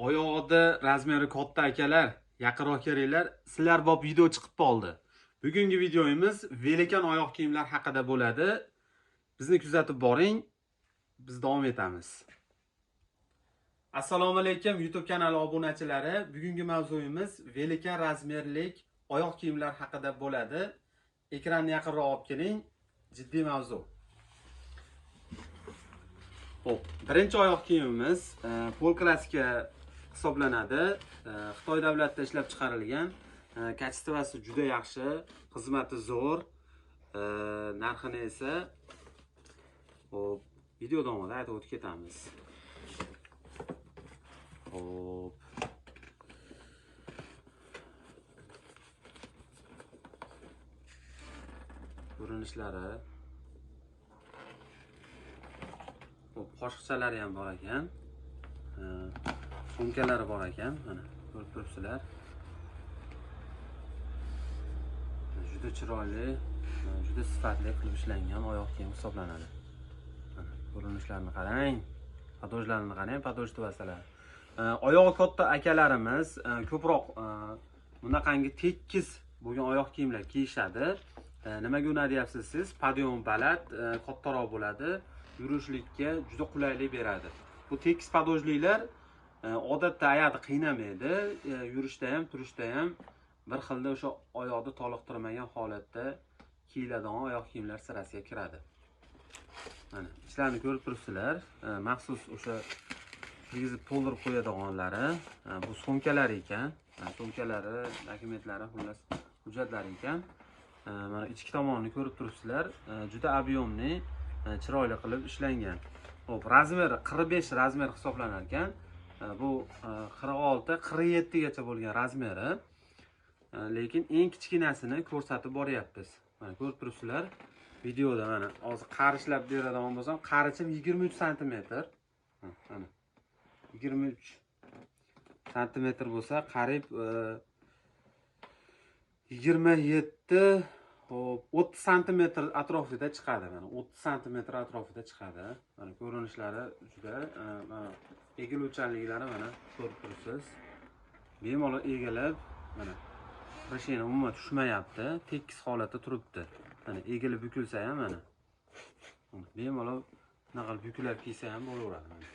Oyog'ida razmeri katta akalar, yaqinroq kelinglar. Sizlar bob video chiqib qoldi. Bugungi videomiz velikan oyoq kiyimlar haqida bo'ladi. Bizni kuzatib boring. Biz davom etamiz. Assalomu alaykum YouTube kanali obunachilari. Bugungi mavzuyimiz velikan razmerlik oyoq kiyimlar haqida bo'ladi. Ekranni yaqinroq olib keling. Jiddiy mavzu. Xo'p, birinchi oyoq kiyimimiz pol klassika hisoblanadi. Xitoy davlatida ishlab chiqarilgan. Kачествоsi juda yaxshi, xizmati zo'r. Narxini esa xo'p, video davomida aytib o'tib ketamiz. Xo'p. Ko'rinishlari. Xo'p, qoshiqchalari ham bor ekan. Sumkalari bor ekan. Mana ko'rib turibsizlar. Juda chiroyli, juda sifatli qilib ishlangan oyoq kiyim hisoblanadi. Mana ko'rinishlarini qarang. Padojlarini qarang, padoj tuvasalar. Oyog'i katta akalarimiz ko'proq bunaqangi tekis bo'lgan oyoq kiyimlar kiyishadi. Nimaga unadi deyapsiz siz? Podyon baland, kattaroq bo'ladi. Yurishlikka juda qulaylik beradi. Bu tekis padojliklar odatda oyoqni qiynamaydi. Yurishda ham, turishda ham bir xilda o'sha oyoqni toliqtirmagan holatda kiyiladigan oyoq kiyimlar sirasiga kiradi. Mana ishlarini ko'rib turibsizlar. Maxsus o'sha kiyizib to'ldirib qo'yadiganlari, bu sumkalar ekan. Sumkalari, dokumentlari, xullas hujjatlar ekan. Mana ichki tomonini ko'rib turibsizlar. Juda объемli, chiroyli qilib ishlangan. Xo'p, razmeri 45 razmer hisoblanar ekan. Bu 46-47 gacha bo'lgan razmeri. Lekin eng kichkinasini ko'rsatib boryapmiz. Mana ko'rib turibsizlar. Videoda mana hozir qarishlab beradigan bo'lsam, qarichim 23 sm. Mana 23 sm bo'lsa, qarib 27 30 sm atrofida chiqadi. Mana 30 sm atrofida chiqadi. Mana ko'rinishlari juda egiluvchanliklari mana ko'rib turibsiz. Bemalol egilib, mana mashina umuman tushmayapti, tekis holatda turibdi. Mana egilib bukilsa ham mana. Bemalol naqal bukilib kiysa ham bo'laveradi.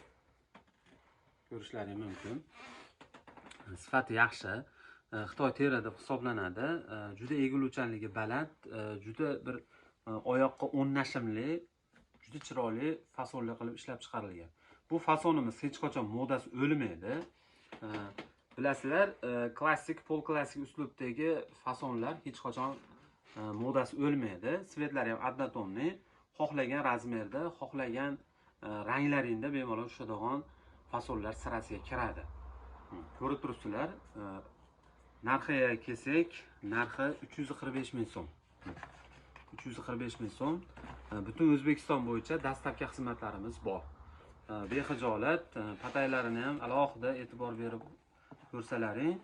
Ko'rishlaringiz mumkin. Sifati yaxshi. Xitoy teri deb hisoblanadi. Juda egiluvchanligi baland, juda bir oyoqqa o'rnashimli, juda chiroyli fasonli qilib ishlab chiqarilgan. Bu fasonimiz hech qachon modasi o'lmaydi. Bilasizlar, klassik, pol klassik uslubdagi fasonlar hech qachon modasi o'lmaydi. Svetlari ham однотонный, xohlagan razmerda, xohlagan ranglaringda bemalol tushadigan fasonlar sirasiga kiradi. Ko'rib turibsizlar. Narxiga kelsak, narxi 345 ming so'm. 345 ming so'm. Butun O'zbekiston bo'yicha dastlabki xizmatlarimiz bor. Bexijolat, pataylarini ham alohida e'tibor berib ko'rsalaring,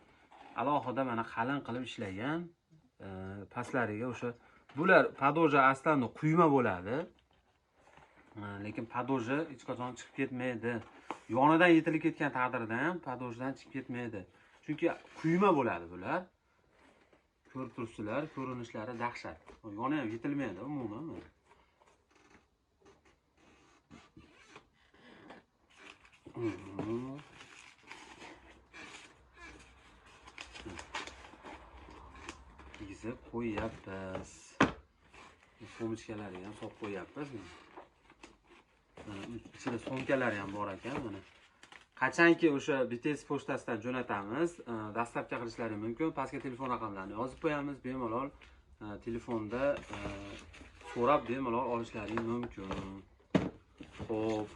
alohida mana qalin qilib ishlagan. Pastlariga o'sha bular padoja aslida quyma bo'ladi. Lekin padoja hech qachon chiqib ketmaydi. Yonidan yetilib ketgan taqdirda ham padojdan chiqib ketmaydi. Chunki quyma bo'ladi bular. Ko'rib turibsizlar, ko'rinishlari dahshat. Yoni ham yetilmaydi umuman. Yigizib qo'yyapmiz. So'mchkalari ham solib qo'yyapmiz. Ichida so'mkalari ham bor ekan, mana. Qachonki o'sha BTS pochtasidan jo'natamiz, dastlabki qilishlari mumkin. Pastga telefon raqamlarini yozib qo'yamiz, bemalol telefonda so'rab bemalol olishlari mumkin. Xo'p,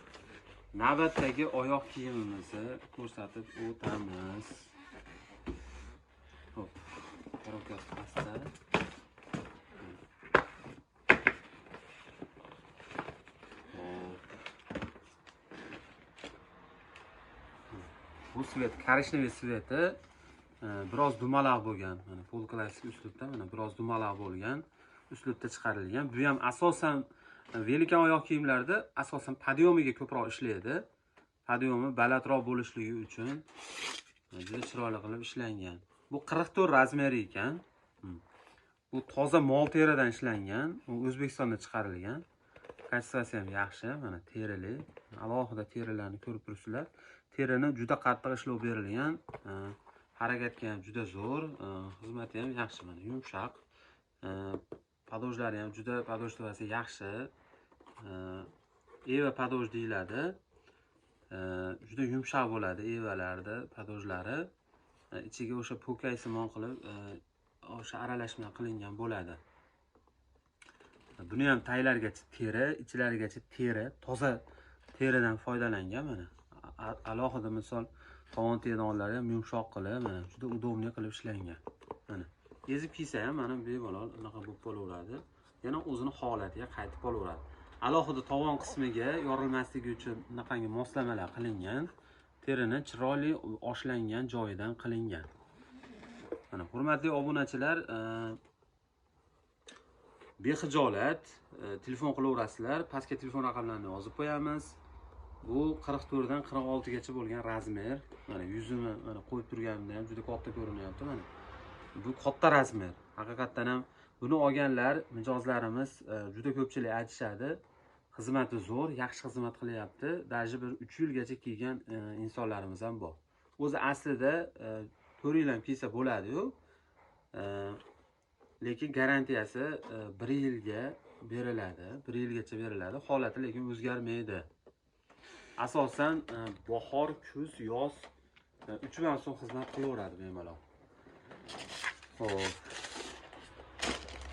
navbatdagi oyoq kiyimimizni ko'rsatib o'tamiz. Xo'p, karokas pasta. Bu svet, korishneviy sveti biroz dumaloq bo'lgan. Mana pol klassik uslubda mana biroz dumaloq bo'lgan uslubda chiqarilgan. Bu ham asosan velikan oyoq kiyimlarda asosan podyomiga ko'proq ishlaydi. podyomi balandroq bo'lishligi uchun juda chiroyli qilib ishlangan. Bu 44 razmeri ekan. Bu toza mol teridan ishlangan. U O'zbekistonda chiqarilgan. Kachествоsi ham yaxshi. Mana terili. Alohida terilarni ko'rib turibsizlar. Terini juda qattiq ishlov berilgan. Harakatga ham juda zo'r. Xizmati ham yaxshi. Mana yumshoq. Padojlari ham juda padojtuvasi yaxshi. Eva padoj deyiladi. Juda yumshoq bo'ladi evalarda padojlari. Ichiga o'sha po'kaysimon qilib o'sha aralashma qilingan bo'ladi. Buni ham taylargacha teri, ichlarigacha teri, toza teridan foydalangan mana. Alohida misol qovun teridonlari ham yumshoq qilib, mana juda udobniy qilib ishlangan. Mana ezib kiysa ham mana bemalol unaqa bo'lib qolaveradi. Yana o'zini holatiga qaytib qolaveradi. Alohida tovon qismiga yorilmasligi uchun bunaqangi moslamalar qilingan. Terini chiroyli oshlangan joyidan qilingan. Mana hurmatli obunachilar, bexijolat telefon qilaverasizlar. Pastga telefon raqamlarini yozib qo'yamiz. Bu 44 dan 46 gacha bo'lgan razmer. Mana yuzini mana qo'yib turganimda ham juda katta ko'rinyapti mana. Bu katta razmer. Haqiqatdan ham buni olganlar mijozlarimiz juda ko'pchilik aytishadi. Xizmati zo'r, yaxshi xizmat qilyapti. Даже bir 3 yilgacha kiygan insonlarimiz ham bor. O'zi aslida 4 yil ham kiysa bo'ladi-yu. Lekin garantiyasi 1 yilga beriladi. 1 yilgacha beriladi. Holati lekin o'zgarmaydi. Asosan bahor, kuz, yoz 3 mavsum xizmat qilaveradi bemalol. Xo'p.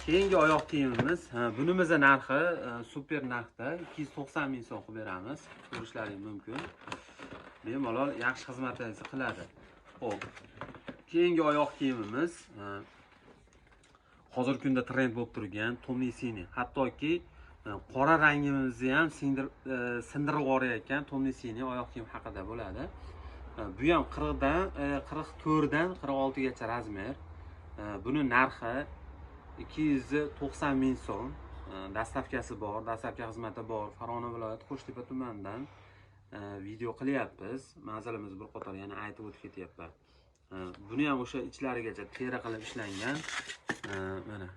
Keyingi oyoq kiyimimiz, bunimizning narxi super narxda 290 ming so'm qilib beramiz. Ko'rishlaringiz mumkin. Bemalol yaxshi xizmatingizni qiladi. Xo'p. Keyingi oyoq kiyimimiz hozirgi kunda trend bo'lib turgan tomli sini. Hattoki qora rangimizni ham sindirib yuborayotgan tomli sini oyoq kiyim haqida bo'ladi. Bu ham 44 dan 46 gacha razmer. Buni narxi 290 ming so'm. Dastavkasi bor, dastavka xizmati bor. Farg'ona viloyati Qo'shtepa tumanidan video qilyapmiz. Manzilimiz bir qator yana aytib o'tib ketyapman. Buni ham o'sha ichlarigacha teri qilib ishlangan. Mana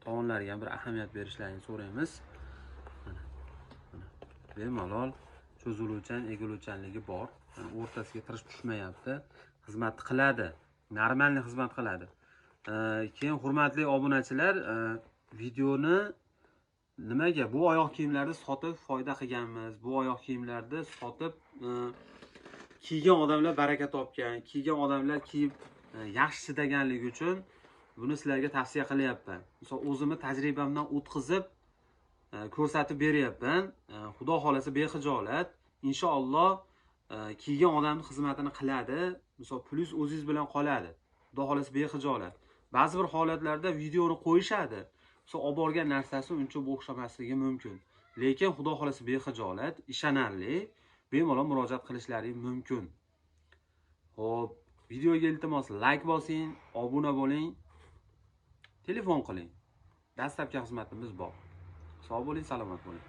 tovonlariga ham bir ahamiyat berishlarini so'raymiz. Mana. Bemalol cho'ziluvchan, egiluvchanligi bor. O'rtasiga tirish tushmayapti. Xizmat qiladi. Normalniy xizmat qiladi. Keyin hurmatli obunachilar, videoni nimaga bu oyoq kiyimlarni sotib foyda qilganmiz? Bu oyoq kiyimlarni sotib kiygan odamlar baraka topgan, kiygan odamlar kiyib yaxshi chidaganligi uchun buni sizlarga tavsiya qilyapman. Misol o'zimni tajribamdan o'tkazib ko'rsatib beryapman. Xudo xolasa bexijolat, inshaalloh kiygan odamning xizmatini qiladi. Misol plyus o'zingiz bilan qoladi. Xudo xolasa bexijolat. Ba'zi bir holatlarda videoni qo'yishadi. Misol olib borgan narsasi uncha o'xshamasligi mumkin. Lekin xudo xolasa bexijolat, ishonarli, bemalol murojaat qilishlaring mumkin. Xo'p, videoga iltimos like bosing, obuna bo'ling, telefon qiling. Dastlabki xizmatimiz bor. Sog' bo'ling, salomat bo'ling.